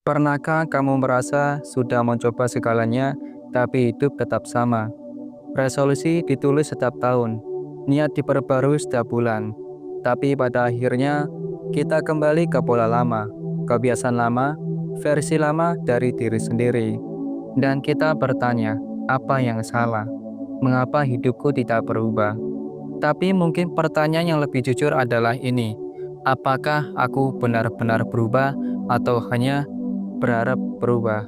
Pernahkah kamu merasa sudah mencoba segalanya, tapi hidup tetap sama? Resolusi ditulis setiap tahun, niat diperbarui setiap bulan, tapi pada akhirnya kita kembali ke pola lama, kebiasaan lama, versi lama dari diri sendiri. Dan kita bertanya, apa yang salah? Mengapa hidupku tidak berubah? Tapi mungkin pertanyaan yang lebih jujur adalah ini, apakah aku benar-benar berubah atau hanya berharap berubah?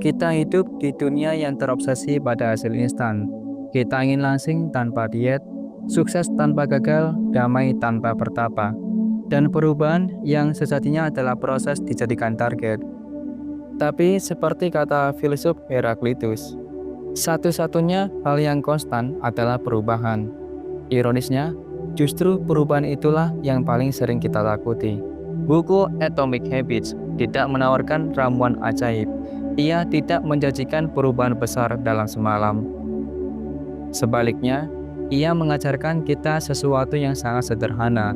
Kita hidup di dunia yang terobsesi pada hasil instan. Kita ingin langsing tanpa diet, sukses tanpa gagal, damai tanpa bertapa. Dan perubahan yang sejatinya adalah proses dijadikan target. Tapi seperti kata filsuf Heraklitus, satu-satunya hal yang konstan adalah perubahan. Ironisnya, justru perubahan itulah yang paling sering kita takuti. Buku Atomic Habits tidak menawarkan ramuan ajaib. Ia tidak menjanjikan perubahan besar dalam semalam. Sebaliknya, ia mengajarkan kita sesuatu yang sangat sederhana,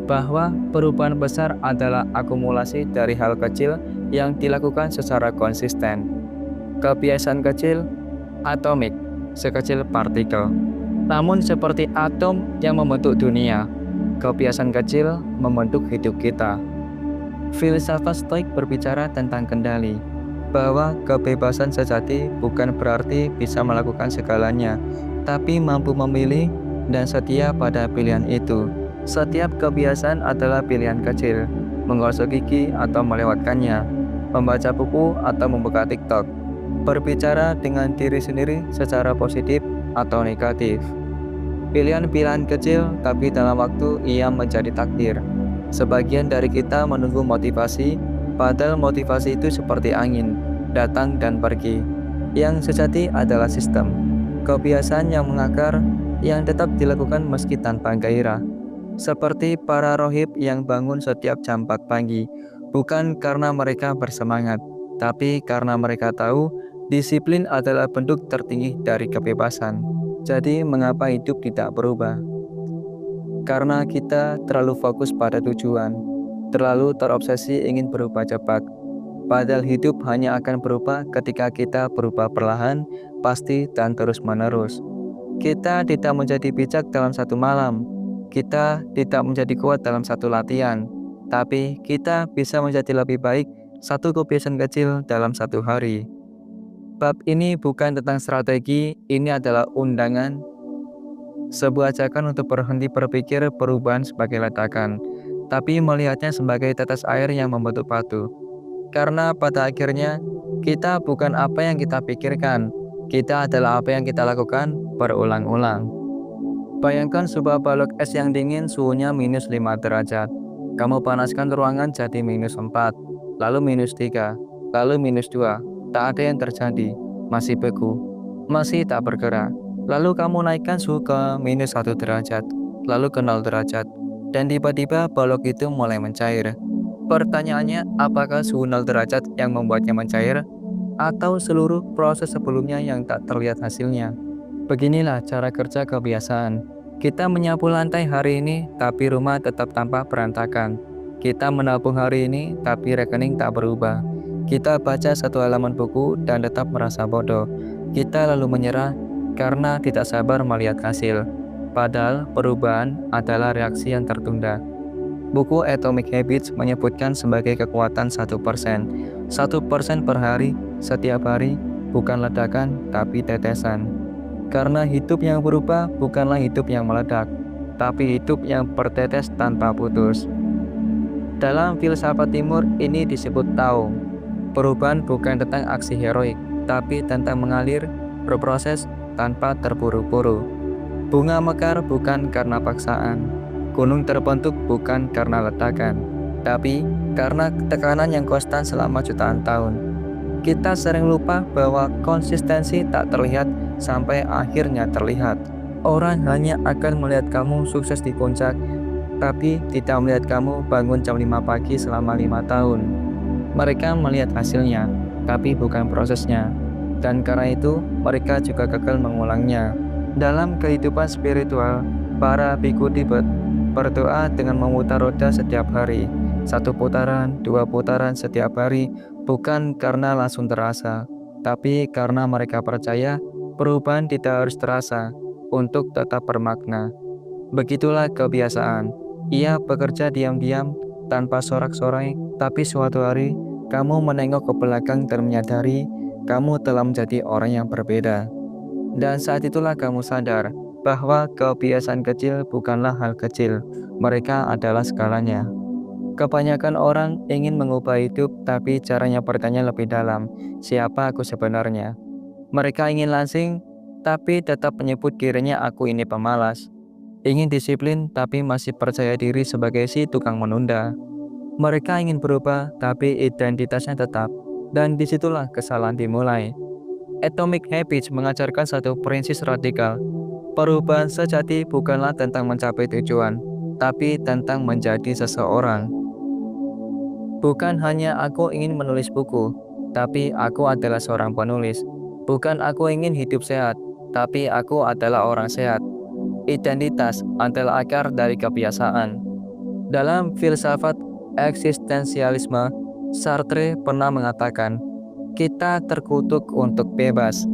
bahwa perubahan besar adalah akumulasi dari hal kecil yang dilakukan secara konsisten. Kebiasaan kecil, atomik, sekecil partikel. Namun seperti atom yang membentuk dunia, kebiasaan kecil membentuk hidup kita. Filsafat Stoik berbicara tentang kendali, bahwa kebebasan sejati bukan berarti bisa melakukan segalanya, tapi mampu memilih dan setia pada pilihan itu. Setiap kebiasaan adalah pilihan kecil, menggosok gigi atau melewatkannya, membaca buku atau membuka TikTok, berbicara dengan diri sendiri secara positif atau negatif. Pilihan-pilihan kecil, tapi dalam waktu ia menjadi takdir. Sebagian dari kita menunggu motivasi, padahal motivasi itu seperti angin, datang dan pergi. Yang sejati adalah sistem, kebiasaan yang mengakar, yang tetap dilakukan meski tanpa gairah. Seperti para rohib yang bangun setiap jam 4 pagi, bukan karena mereka bersemangat, tapi karena mereka tahu disiplin adalah bentuk tertinggi dari kebebasan. Jadi mengapa hidup tidak berubah? Karena kita terlalu fokus pada tujuan, terlalu terobsesi ingin berubah cepat. Padahal hidup hanya akan berubah ketika kita berubah perlahan, pasti dan terus-menerus. Kita tidak menjadi bijak dalam satu malam. Kita tidak menjadi kuat dalam satu latihan. Tapi kita bisa menjadi lebih baik satu kebiasaan kecil dalam satu hari. Bab ini bukan tentang strategi, ini adalah undangan, sebuah ajakan untuk berhenti berpikir perubahan sebagai ledakan, tapi melihatnya sebagai tetes air yang membentuk batu. Karena pada akhirnya, kita bukan apa yang kita pikirkan, kita adalah apa yang kita lakukan berulang-ulang. Bayangkan sebuah balok es yang dingin suhunya minus 5 derajat. Kamu panaskan ruangan jadi minus 4, lalu minus 3, lalu minus 2. Tak ada yang terjadi, masih beku, masih tak bergerak. Lalu kamu naikkan suhu ke minus 1 derajat, lalu ke 0 derajat, dan tiba-tiba balok itu mulai mencair. Pertanyaannya, apakah suhu 0 derajat yang membuatnya mencair, atau seluruh proses sebelumnya yang tak terlihat hasilnya? Beginilah cara kerja kebiasaan. Kita menyapu lantai hari ini, tapi rumah tetap tampak berantakan. Kita menabung hari ini, tapi rekening tak berubah. Kita baca satu halaman buku dan tetap merasa bodoh. Kita lalu menyerah karena tidak sabar melihat hasil. Padahal perubahan adalah reaksi yang tertunda. Buku Atomic Habits menyebutkan sebagai kekuatan 1%. 1% per hari, setiap hari, bukan ledakan tapi tetesan. Karena hidup yang berubah bukanlah hidup yang meledak, tapi hidup yang bertetes tanpa putus. Dalam filsafat timur ini disebut Tao. Perubahan bukan tentang aksi heroik, tapi tentang mengalir, berproses tanpa terburu-buru. Bunga mekar bukan karena paksaan. Gunung terbentuk bukan karena ledakan, tapi karena tekanan yang konstan selama jutaan tahun. Kita sering lupa bahwa konsistensi tak terlihat sampai akhirnya terlihat. Orang hanya akan melihat kamu sukses di puncak, tapi tidak melihat kamu bangun jam 5 pagi selama 5 tahun. Mereka melihat hasilnya, tapi bukan prosesnya. Dan karena itu, mereka juga gagal mengulangnya. Dalam kehidupan spiritual, para biku Tibet berdoa dengan memutar roda setiap hari. 1 putaran, 2 putaran setiap hari, bukan karena langsung terasa, tapi karena mereka percaya perubahan tidak harus terasa untuk tetap bermakna. Begitulah kebiasaan. Ia bekerja diam-diam tanpa sorak-sorai, tapi suatu hari kamu menengok ke belakang dan menyadari kamu telah menjadi orang yang berbeda. Dan saat itulah kamu sadar bahwa kebiasaan kecil bukanlah hal kecil, mereka adalah skalanya. Kebanyakan orang ingin mengubah hidup, tapi caranya bertanya lebih dalam, siapa aku sebenarnya? Mereka ingin langsing, tapi tetap menyebut dirinya aku ini pemalas. Ingin disiplin, tapi masih percaya diri sebagai si tukang menunda. Mereka ingin berubah, tapi identitasnya tetap. Dan disitulah kesalahan dimulai. Atomic Habits mengajarkan satu prinsip radikal. Perubahan sejati bukanlah tentang mencapai tujuan, tapi tentang menjadi seseorang. Bukan hanya aku ingin menulis buku, tapi aku adalah seorang penulis. Bukan aku ingin hidup sehat, tapi aku adalah orang sehat. Identitas adalah akar dari kebiasaan. Dalam filsafat eksistensialisme, Sartre pernah mengatakan, kita terkutuk untuk bebas.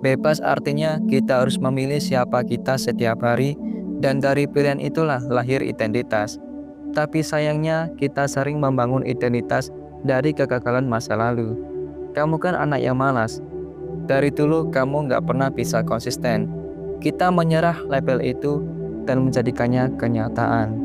Bebas artinya kita harus memilih siapa kita setiap hari, dan dari pilihan itulah lahir identitas. Tapi sayangnya kita sering membangun identitas dari kegagalan masa lalu. Kamu kan anak yang malas. Dari dulu kamu nggak pernah bisa konsisten. Kita menyerah label itu dan menjadikannya kenyataan.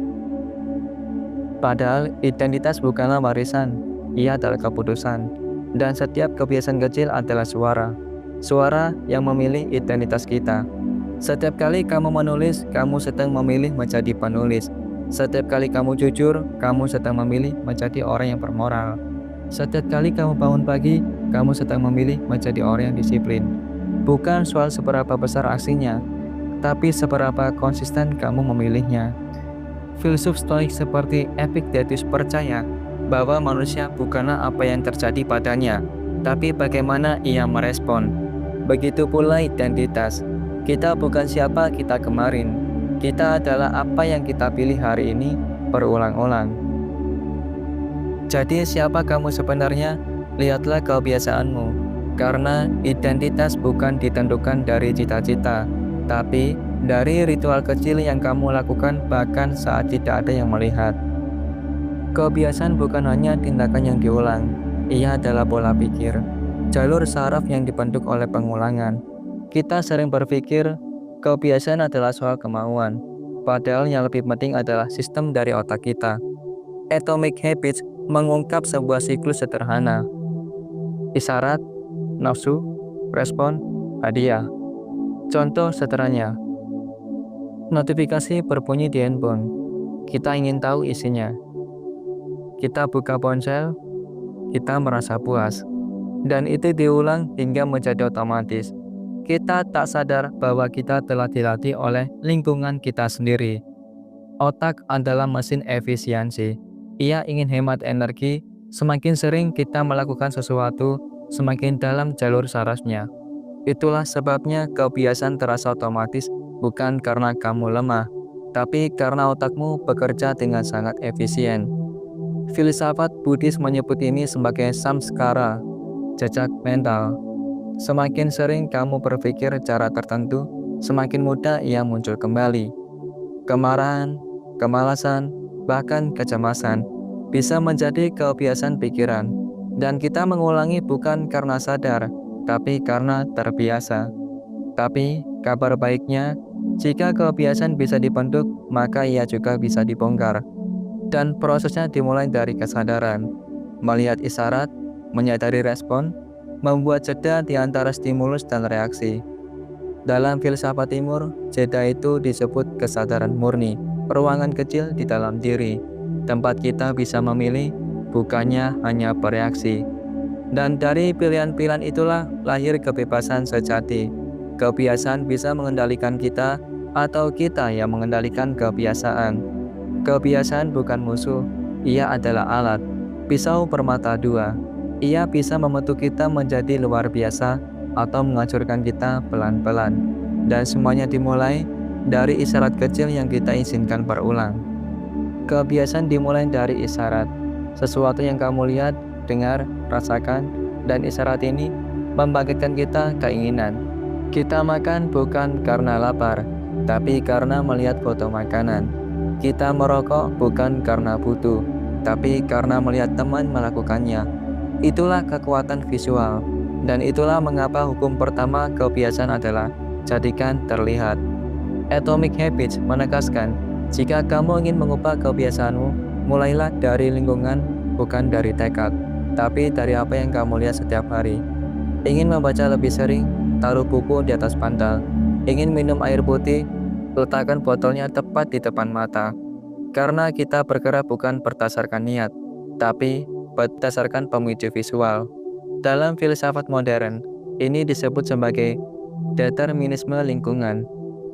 Padahal identitas bukanlah warisan, ia adalah keputusan. Dan setiap kebiasaan kecil adalah suara. Suara yang memilih identitas kita. Setiap kali kamu menulis, kamu sedang memilih menjadi penulis. Setiap kali kamu jujur, kamu sedang memilih menjadi orang yang bermoral. Setiap kali kamu bangun pagi, kamu sedang memilih menjadi orang yang disiplin. Bukan soal seberapa besar aksinya, tapi seberapa konsisten kamu memilihnya. Filsuf Stoik seperti Epictetus percaya bahwa manusia bukanlah apa yang terjadi padanya, tapi bagaimana ia merespon. Begitu pula identitas. Kita bukan siapa kita kemarin. Kita adalah apa yang kita pilih hari ini berulang-ulang. Jadi siapa kamu sebenarnya? Lihatlah kebiasaanmu. Karena identitas bukan ditentukan dari cita-cita, tapi dari ritual kecil yang kamu lakukan bahkan saat tidak ada yang melihat. Kebiasaan bukan hanya tindakan yang diulang, ia adalah pola pikir, jalur saraf yang dibentuk oleh pengulangan. Kita sering berpikir kebiasaan adalah soal kemauan, padahal yang lebih penting adalah sistem dari otak kita. Atomic Habits mengungkap sebuah siklus sederhana. Isyarat, nafsu, respon, hadiah. Contoh sederhananya, notifikasi berbunyi di handphone. Kita ingin tahu isinya. Kita buka ponsel, kita merasa puas. Dan itu diulang hingga menjadi otomatis. Kita tak sadar bahwa kita telah dilatih oleh lingkungan kita sendiri. Otak adalah mesin efisiensi. Ia ingin hemat energi. Semakin sering kita melakukan sesuatu, semakin dalam jalur sarafnya. Itulah sebabnya kebiasaan terasa otomatis, bukan karena kamu lemah, tapi karena otakmu bekerja dengan sangat efisien. Filsafat Buddhis menyebut ini sebagai samskara, jejak mental. Semakin sering kamu berpikir cara tertentu, semakin mudah ia muncul kembali. Kemarahan, kemalasan, bahkan kecemasan bisa menjadi kebiasaan pikiran, dan kita mengulangi bukan karena sadar, tapi karena terbiasa. Tapi kabar baiknya, jika kebiasaan bisa dibentuk, maka ia juga bisa dibongkar. Dan prosesnya dimulai dari kesadaran, melihat isyarat, menyadari respon, membuat jeda di antara stimulus dan reaksi. Dalam filsafat timur, jeda itu disebut kesadaran murni, ruangan kecil di dalam diri, tempat kita bisa memilih, bukannya hanya bereaksi. Dan dari pilihan-pilihan itulah lahir kebebasan sejati. Kebiasaan bisa mengendalikan kita, atau kita yang mengendalikan kebiasaan. Kebiasaan bukan musuh, ia adalah alat, pisau bermata dua. Ia bisa membentuk kita menjadi luar biasa atau menghancurkan kita pelan-pelan. Dan semuanya dimulai dari isyarat kecil yang kita izinkan berulang. Kebiasaan dimulai dari isyarat, sesuatu yang kamu lihat, dengar, rasakan, dan isyarat ini membangkitkan kita keinginan. Kita makan bukan karena lapar, tapi karena melihat foto makanan. Kita merokok bukan karena butuh, tapi karena melihat teman melakukannya. Itulah kekuatan visual, dan itulah mengapa hukum pertama kebiasaan adalah jadikan terlihat. Atomic Habits menegaskan, jika kamu ingin mengubah kebiasaanmu, mulailah dari lingkungan, bukan dari tekad, tapi dari apa yang kamu lihat setiap hari. Ingin membaca lebih sering? Taruh buku di atas bantal. Ingin minum air putih? Letakkan botolnya tepat di depan mata. Karena kita bergerak bukan berdasarkan niat, tapi berdasarkan pemicu visual. Dalam filsafat modern, ini disebut sebagai determinisme lingkungan.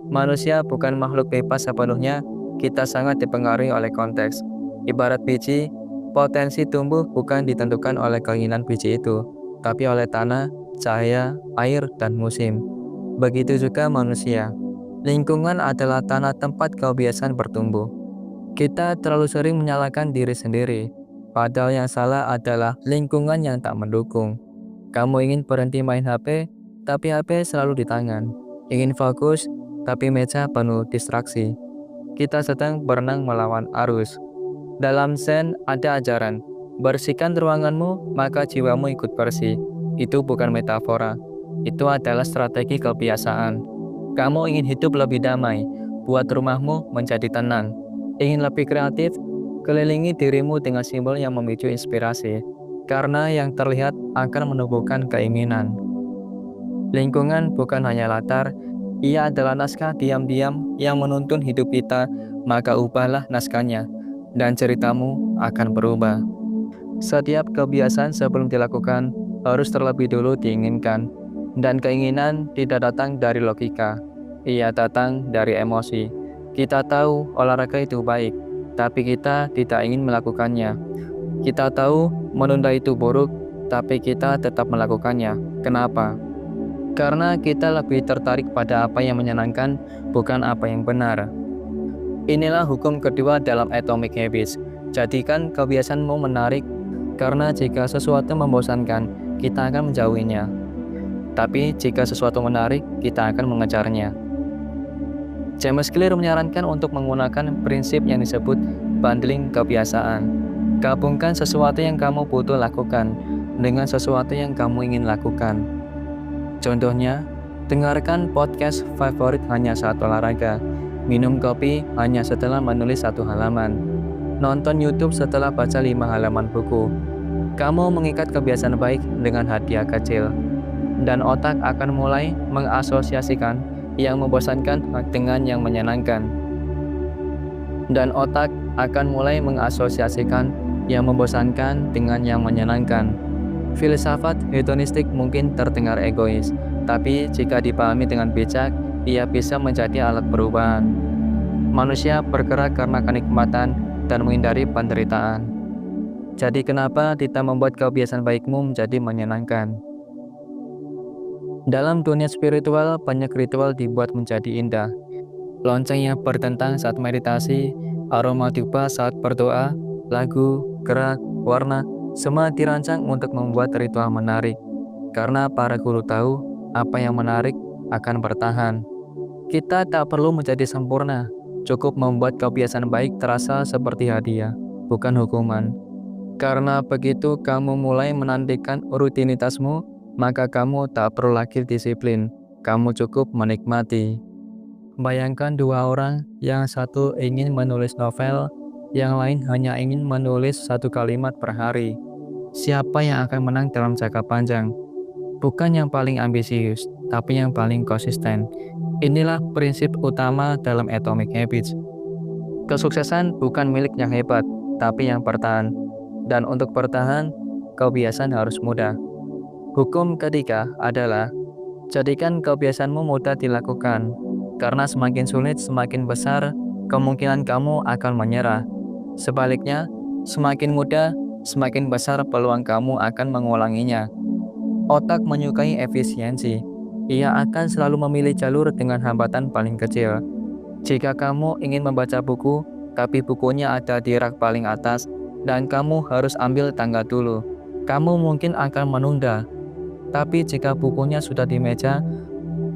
Manusia bukan makhluk bebas sepenuhnya, kita sangat dipengaruhi oleh konteks. Ibarat biji, potensi tumbuh bukan ditentukan oleh keinginan biji itu, tapi oleh tanah, cahaya, air, dan musim. Begitu juga manusia. Lingkungan adalah tanah tempat kebiasaan bertumbuh. Kita terlalu sering menyalahkan diri sendiri, padahal yang salah adalah lingkungan yang tak mendukung. Kamu ingin berhenti main HP, tapi HP selalu di tangan. Ingin fokus, tapi meja penuh distraksi. Kita sedang berenang melawan arus. Dalam Zen ada ajaran, bersihkan ruanganmu, maka jiwamu ikut bersih. Itu bukan metafora, itu adalah strategi kebiasaan. Kamu ingin hidup lebih damai, buat rumahmu menjadi tenang. Ingin lebih kreatif, kelilingi dirimu dengan simbol yang memicu inspirasi, karena yang terlihat akan menumbuhkan keinginan. Lingkungan bukan hanya latar, ia adalah naskah diam-diam yang menuntun hidup kita, maka ubahlah naskahnya, dan ceritamu akan berubah. Setiap kebiasaan sebelum dilakukan harus terlebih dulu diinginkan, dan keinginan tidak datang dari logika, ia datang dari emosi. Kita tahu olahraga itu baik, tapi kita tidak ingin melakukannya. Kita tahu menunda itu buruk, tapi kita tetap melakukannya. Kenapa? Karena kita lebih tertarik pada apa yang menyenangkan, bukan apa yang benar. Inilah hukum kedua dalam Atomic Habits. Jadikan kebiasaanmu menarik, karena jika sesuatu membosankan, kita akan menjauhinya. Tapi jika sesuatu menarik, kita akan mengejarnya. James Clear menyarankan untuk menggunakan prinsip yang disebut bundling kebiasaan. Gabungkan sesuatu yang kamu butuh lakukan dengan sesuatu yang kamu ingin lakukan. Contohnya, dengarkan podcast favorit hanya saat olahraga, minum kopi hanya setelah menulis 1 halaman, nonton YouTube setelah baca 5 halaman buku. Kamu mengikat kebiasaan baik dengan hadiah kecil, dan otak akan mulai mengasosiasikan yang membosankan dengan yang menyenangkan. Dan otak akan mulai mengasosiasikan yang membosankan dengan yang menyenangkan. Filsafat hedonistik mungkin terdengar egois, tapi jika dipahami dengan bijak, ia bisa menjadi alat perubahan. Manusia bergerak karena kenikmatan dan menghindari penderitaan. Jadi kenapa tidak membuat kebiasaan baikmu menjadi menyenangkan? Dalam dunia spiritual, banyak ritual dibuat menjadi indah. Lonceng yang bertentang saat meditasi, aroma dupa saat berdoa, lagu, gerak, warna, semua dirancang untuk membuat ritual menarik. Karena para guru tahu, apa yang menarik akan bertahan. Kita tak perlu menjadi sempurna, cukup membuat kebiasaan baik terasa seperti hadiah, bukan hukuman. Karena begitu kamu mulai menantikan rutinitasmu, maka kamu tak perlu lagi disiplin, kamu cukup menikmati. Bayangkan 2 orang, yang satu ingin menulis novel, yang lain hanya ingin menulis 1 kalimat per hari. Siapa yang akan menang dalam jangka panjang? Bukan yang paling ambisius, tapi yang paling konsisten. Inilah prinsip utama dalam Atomic Habits. Kesuksesan bukan milik yang hebat, tapi yang bertahan. Dan untuk bertahan, kebiasaan harus mudah. Hukum ketiga adalah, jadikan kebiasaanmu mudah dilakukan. Karena semakin sulit, semakin besar kemungkinan kamu akan menyerah. Sebaliknya, semakin mudah, semakin besar peluang kamu akan mengulanginya. Otak menyukai efisiensi. Ia akan selalu memilih jalur dengan hambatan paling kecil. Jika kamu ingin membaca buku, tapi bukunya ada di rak paling atas dan kamu harus ambil tangga dulu. Kamu mungkin akan menunda, tapi jika bukunya sudah di meja,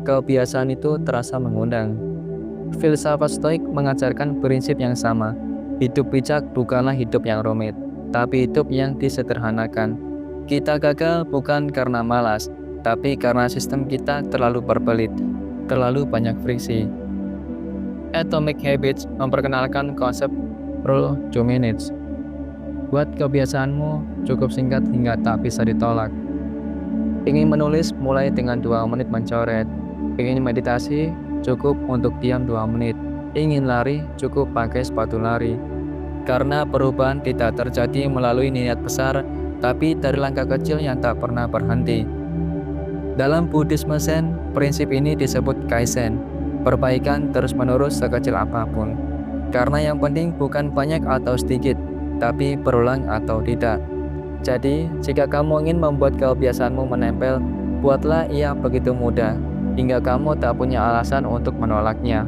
kebiasaan itu terasa mengundang. Filsafat Stoik mengajarkan prinsip yang sama. Hidup bijak bukanlah hidup yang rumit, tapi hidup yang disederhanakan. Kita gagal bukan karena malas, tapi karena sistem kita terlalu berbelit, terlalu banyak friksi. Atomic Habits memperkenalkan konsep Rule 2 Minutes. Buat kebiasaanmu cukup singkat hingga tak bisa ditolak. Ingin menulis, mulai dengan 2 menit mencoret. Ingin meditasi, cukup untuk diam 2 menit. Ingin lari, cukup pakai sepatu lari. Karena perubahan tidak terjadi melalui niat besar, tapi dari langkah kecil yang tak pernah berhenti. Dalam Buddhisme Zen, prinsip ini disebut Kaizen, perbaikan terus-menerus sekecil apapun. Karena yang penting bukan banyak atau sedikit, tapi berulang atau tidak. Jadi, jika kamu ingin membuat kebiasaanmu menempel, buatlah ia begitu mudah, hingga kamu tak punya alasan untuk menolaknya.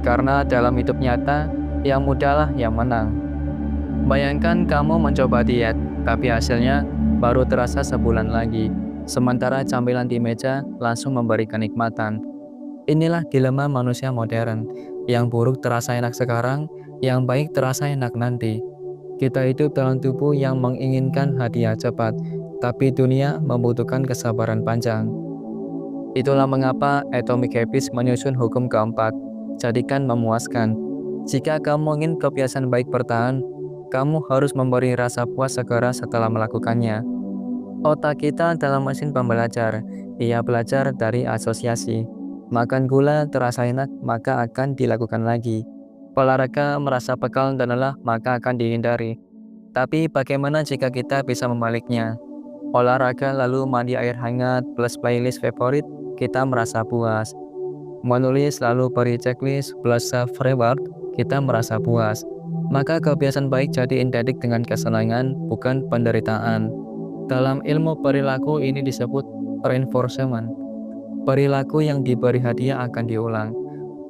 Karena dalam hidup nyata, yang mudahlah yang menang. Bayangkan kamu mencoba diet, tapi hasilnya baru terasa sebulan lagi, sementara camilan di meja langsung memberi kenikmatan. Inilah dilema manusia modern, yang buruk terasa enak sekarang, yang baik terasa enak nanti. Kita hidup dalam tubuh yang menginginkan hadiah cepat, tapi dunia membutuhkan kesabaran panjang. Itulah mengapa Atomic Habits menyusun hukum keempat, jadikan memuaskan. Jika kamu ingin kebiasaan baik bertahan, kamu harus memberi rasa puas segera setelah melakukannya. Otak kita adalah mesin pembelajar, ia belajar dari asosiasi. Makan gula terasa enak, maka akan dilakukan lagi. Olahraga merasa pegal dan lelah, maka akan dihindari. Tapi bagaimana jika kita bisa membaliknya? Olahraga lalu mandi air hangat plus playlist favorit, kita merasa puas. Menulis lalu beri checklist plus self-reward, kita merasa puas. Maka kebiasaan baik jadi identik dengan kesenangan, bukan penderitaan. Dalam ilmu perilaku ini disebut reinforcement. Perilaku yang diberi hadiah akan diulang.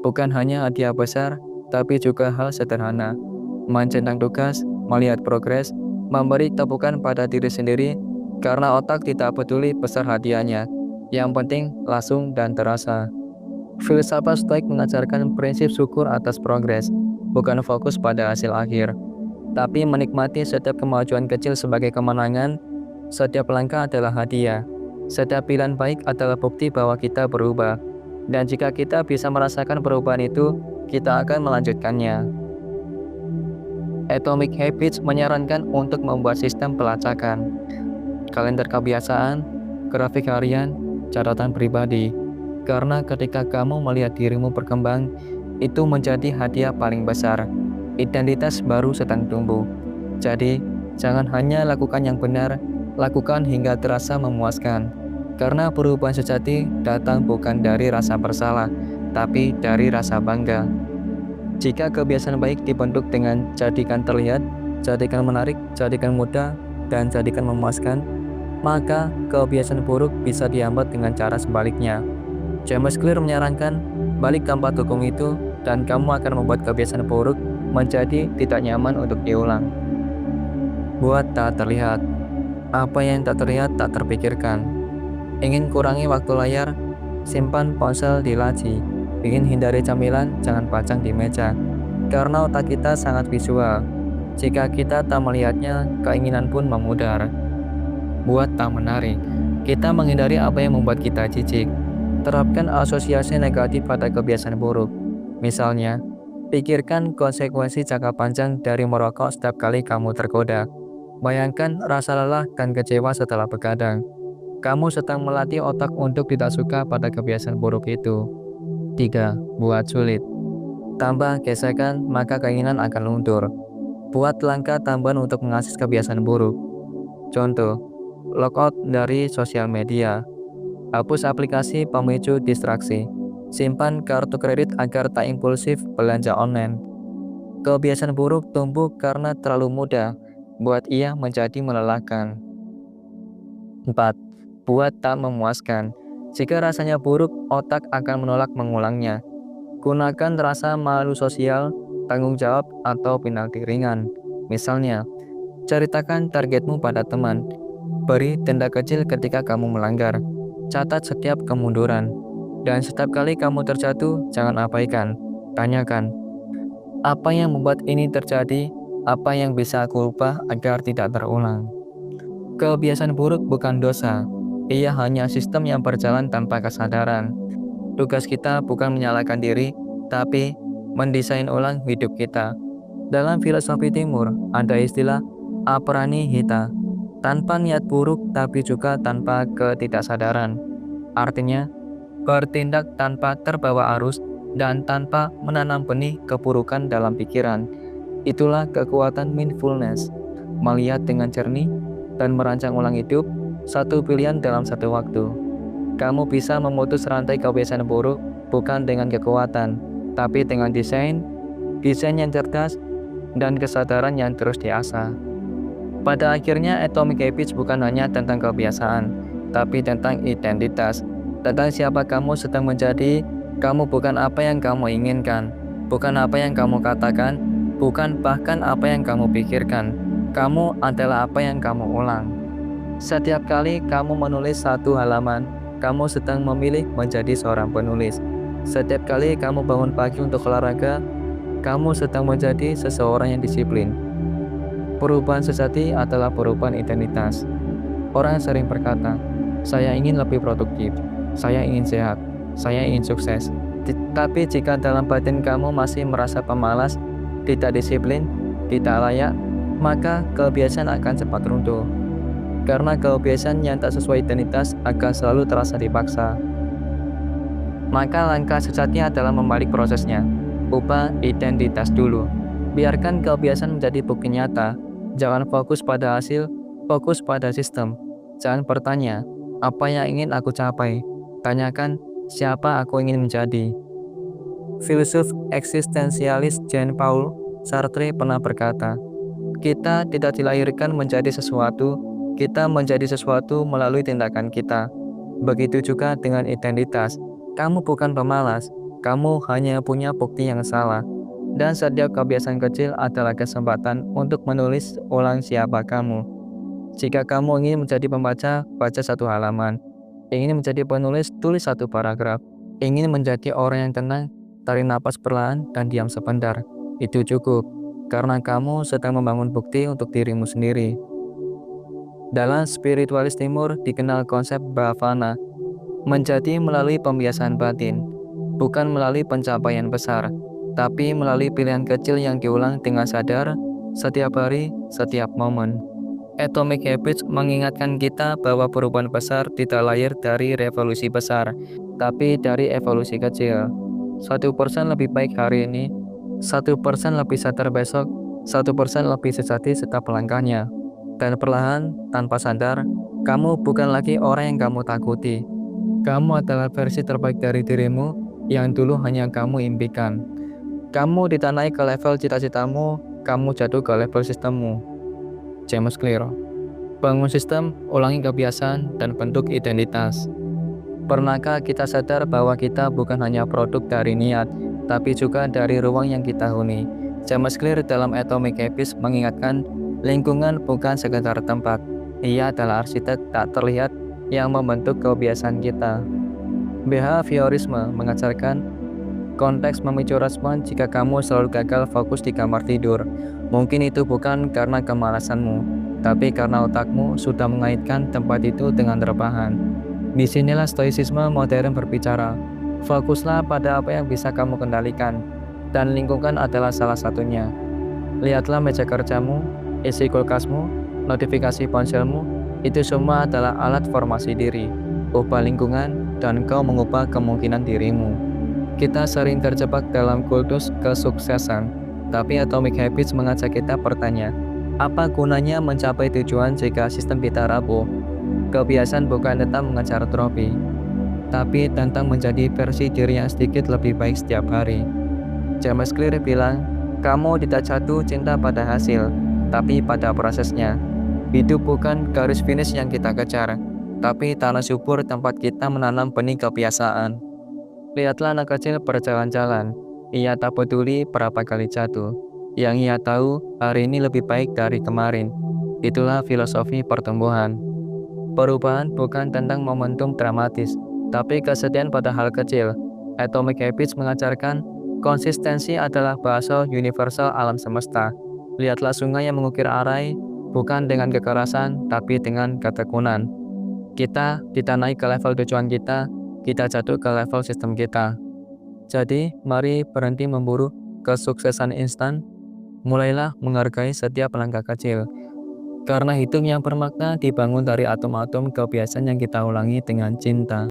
Bukan hanya hadiah besar, tapi juga hal sederhana. Mencentang tugas, melihat progres, memberi tepukan pada diri sendiri, karena otak tidak peduli besar hadiahnya. Yang penting langsung dan terasa. Filsafat Stoik mengajarkan prinsip syukur atas progres, bukan fokus pada hasil akhir, tapi menikmati setiap kemajuan kecil sebagai kemenangan. Setiap langkah adalah hadiah. Setiap pilihan baik adalah bukti bahwa kita berubah. Dan jika kita bisa merasakan perubahan itu, kita akan melanjutkannya. Atomic Habits menyarankan untuk membuat sistem pelacakan, kalender kebiasaan, grafik harian, catatan pribadi. Karena ketika kamu melihat dirimu berkembang, itu menjadi hadiah paling besar. Identitas baru sedang tumbuh. Jadi, jangan hanya lakukan yang benar, lakukan hingga terasa memuaskan. Karena perubahan sejati datang bukan dari rasa bersalah, tapi dari rasa bangga. Jika kebiasaan baik dibentuk dengan jadikan terlihat, jadikan menarik, jadikan mudah, dan jadikan memuaskan, maka kebiasaan buruk bisa dihambat dengan cara sebaliknya. James Clear menyarankan, balik tempat hukum itu, dan kamu akan membuat kebiasaan buruk menjadi tidak nyaman untuk diulang. Buat tak terlihat. Apa yang tak terlihat tak terpikirkan. Ingin kurangi waktu layar, simpan ponsel di laci. Ingin hindari camilan, jangan pajang di meja. Karena otak kita sangat visual. Jika kita tak melihatnya, keinginan pun memudar. Buat tak menarik. Kita menghindari apa yang membuat kita jijik. Terapkan asosiasi negatif pada kebiasaan buruk. Misalnya, pikirkan konsekuensi jangka panjang dari merokok setiap kali kamu tergoda. Bayangkan rasa lelah dan kecewa setelah begadang. Kamu sedang melatih otak untuk tidak suka pada kebiasaan buruk itu. 3. Buat sulit. Tambah gesekan, maka keinginan akan luntur. Buat langkah tambahan untuk mengakses kebiasaan buruk. Contoh, logout dari sosial media. Hapus aplikasi pemicu distraksi. Simpan kartu kredit agar tak impulsif belanja online. Kebiasaan buruk tumbuh karena terlalu mudah. Buat ia menjadi melelahkan. 4. Buat tak memuaskan. Jika rasanya buruk, otak akan menolak mengulangnya. Gunakan rasa malu sosial, tanggung jawab, atau penalti ringan. Misalnya, ceritakan targetmu pada teman. Beri denda kecil ketika kamu melanggar. Catat setiap kemunduran. Dan setiap kali kamu terjatuh, jangan abaikan. Tanyakan, apa yang membuat ini terjadi? Apa yang bisa aku ubah agar tidak terulang? Kebiasaan buruk bukan dosa. Ia hanya sistem yang berjalan tanpa kesadaran. Tugas kita bukan menyalahkan diri, tapi mendesain ulang hidup kita. Dalam filosofi timur, ada istilah aprani hita, tanpa niat buruk tapi juga tanpa ketidaksadaran. Artinya, bertindak tanpa terbawa arus dan tanpa menanam benih keburukan dalam pikiran. Itulah kekuatan mindfulness, melihat dengan jernih dan merancang ulang hidup, satu pilihan dalam satu waktu. Kamu bisa memutus rantai kebiasaan buruk bukan dengan kekuatan, tapi dengan desain yang cerdas, dan kesadaran yang terus diasah. Pada akhirnya, Atomic Habits bukan hanya tentang kebiasaan, tapi tentang identitas, tentang siapa kamu sedang menjadi. Kamu bukan apa yang kamu inginkan, bukan apa yang kamu katakan, bukan bahkan apa yang kamu pikirkan. Kamu adalah apa yang kamu ulang. Setiap kali kamu menulis satu halaman, kamu sedang memilih menjadi seorang penulis. Setiap kali kamu bangun pagi untuk olahraga, kamu sedang menjadi seseorang yang disiplin. Perubahan sejati adalah perubahan identitas. Orang sering berkata, saya ingin lebih produktif, saya ingin sehat, saya ingin sukses. Tapi jika dalam batin kamu masih merasa pemalas, tidak disiplin, tidak layak, maka kebiasaan akan cepat runtuh. Karena kebiasaan yang tak sesuai identitas akan selalu terasa dipaksa. Maka langkah sejatinya adalah membalik prosesnya. Ubah identitas dulu. Biarkan kebiasaan menjadi bukti nyata. Jangan fokus pada hasil, fokus pada sistem. Jangan bertanya, apa yang ingin aku capai? Tanyakan, siapa aku ingin menjadi. Filsuf eksistensialis Jean-Paul Sartre pernah berkata, kita tidak dilahirkan menjadi sesuatu, kita menjadi sesuatu melalui tindakan kita. Begitu juga dengan identitas. Kamu bukan pemalas, kamu hanya punya bukti yang salah. Dan setiap kebiasaan kecil adalah kesempatan untuk menulis ulang siapa kamu. Jika kamu ingin menjadi pembaca, baca satu halaman. Ingin menjadi penulis, tulis satu paragraf. Ingin menjadi orang yang tenang, tarik napas perlahan dan diam sebentar. Itu cukup, karena kamu sedang membangun bukti untuk dirimu sendiri. Dalam spiritualis timur dikenal konsep bhavana, menjadi melalui pembiasaan batin, bukan melalui pencapaian besar, tapi melalui pilihan kecil yang diulang dengan sadar setiap hari, setiap momen. Atomic Habits mengingatkan kita bahwa perubahan besar tidak lahir dari revolusi besar, tapi dari evolusi kecil. 1% lebih baik hari ini, 1% lebih sadar besok, 1% lebih sejati setiap langkahnya. Dan perlahan, tanpa sadar, kamu bukan lagi orang yang kamu takuti. Kamu adalah versi terbaik dari dirimu yang dulu hanya kamu impikan. Kamu ditanai ke level cita-citamu, kamu jatuh ke level sistemmu. James Clear. Bangun sistem, ulangi kebiasaan, dan bentuk identitas. Pernahkah kita sadar bahwa kita bukan hanya produk dari niat, tapi juga dari ruang yang kita huni? James Clear dalam Atomic Habits mengingatkan, lingkungan bukan sekedar tempat. Ia adalah arsitek tak terlihat yang membentuk kebiasaan kita. Behaviorisme mengajarkan, konteks memicu respon jika kamu selalu gagal fokus di kamar tidur. Mungkin itu bukan karena kemalasanmu, tapi karena otakmu sudah mengaitkan tempat itu dengan rebahan. Disinilah stoicisme modern berbicara. Fokuslah pada apa yang bisa kamu kendalikan, dan lingkungan adalah salah satunya. Lihatlah meja kerjamu, isi kulkasmu, notifikasi ponselmu, itu semua adalah alat formasi diri. Ubah lingkungan, dan kau mengubah kemungkinan dirimu. Kita sering terjebak dalam kultus kesuksesan, tapi Atomic Habits mengajak kita bertanya, apa gunanya mencapai tujuan jika sistem kita rapuh? Kebiasaan bukan tentang mengejar trofi, tapi tentang menjadi versi diri yang sedikit lebih baik setiap hari. James Clear bilang, kamu tidak jatuh cinta pada hasil, tapi pada prosesnya. Hidup bukan garis finish yang kita kejar, tapi tanah subur tempat kita menanam benih kebiasaan. Lihatlah anak kecil berjalan-jalan. Ia tak peduli berapa kali jatuh. Yang ia tahu, hari ini lebih baik dari kemarin. Itulah filosofi pertumbuhan. Perubahan bukan tentang momentum dramatis, tapi kesetiaan pada hal kecil. Atomic Habits mengajarkan konsistensi adalah bahasa universal alam semesta. Lihatlah sungai yang mengukir arai, bukan dengan kekerasan, tapi dengan ketekunan. Kita naik ke level tujuan kita jatuh ke level sistem kita. Jadi, mari berhenti memburu kesuksesan instan, mulailah menghargai setiap langkah kecil. Karena hidup yang bermakna dibangun dari atom-atom kebiasaan yang kita ulangi dengan cinta.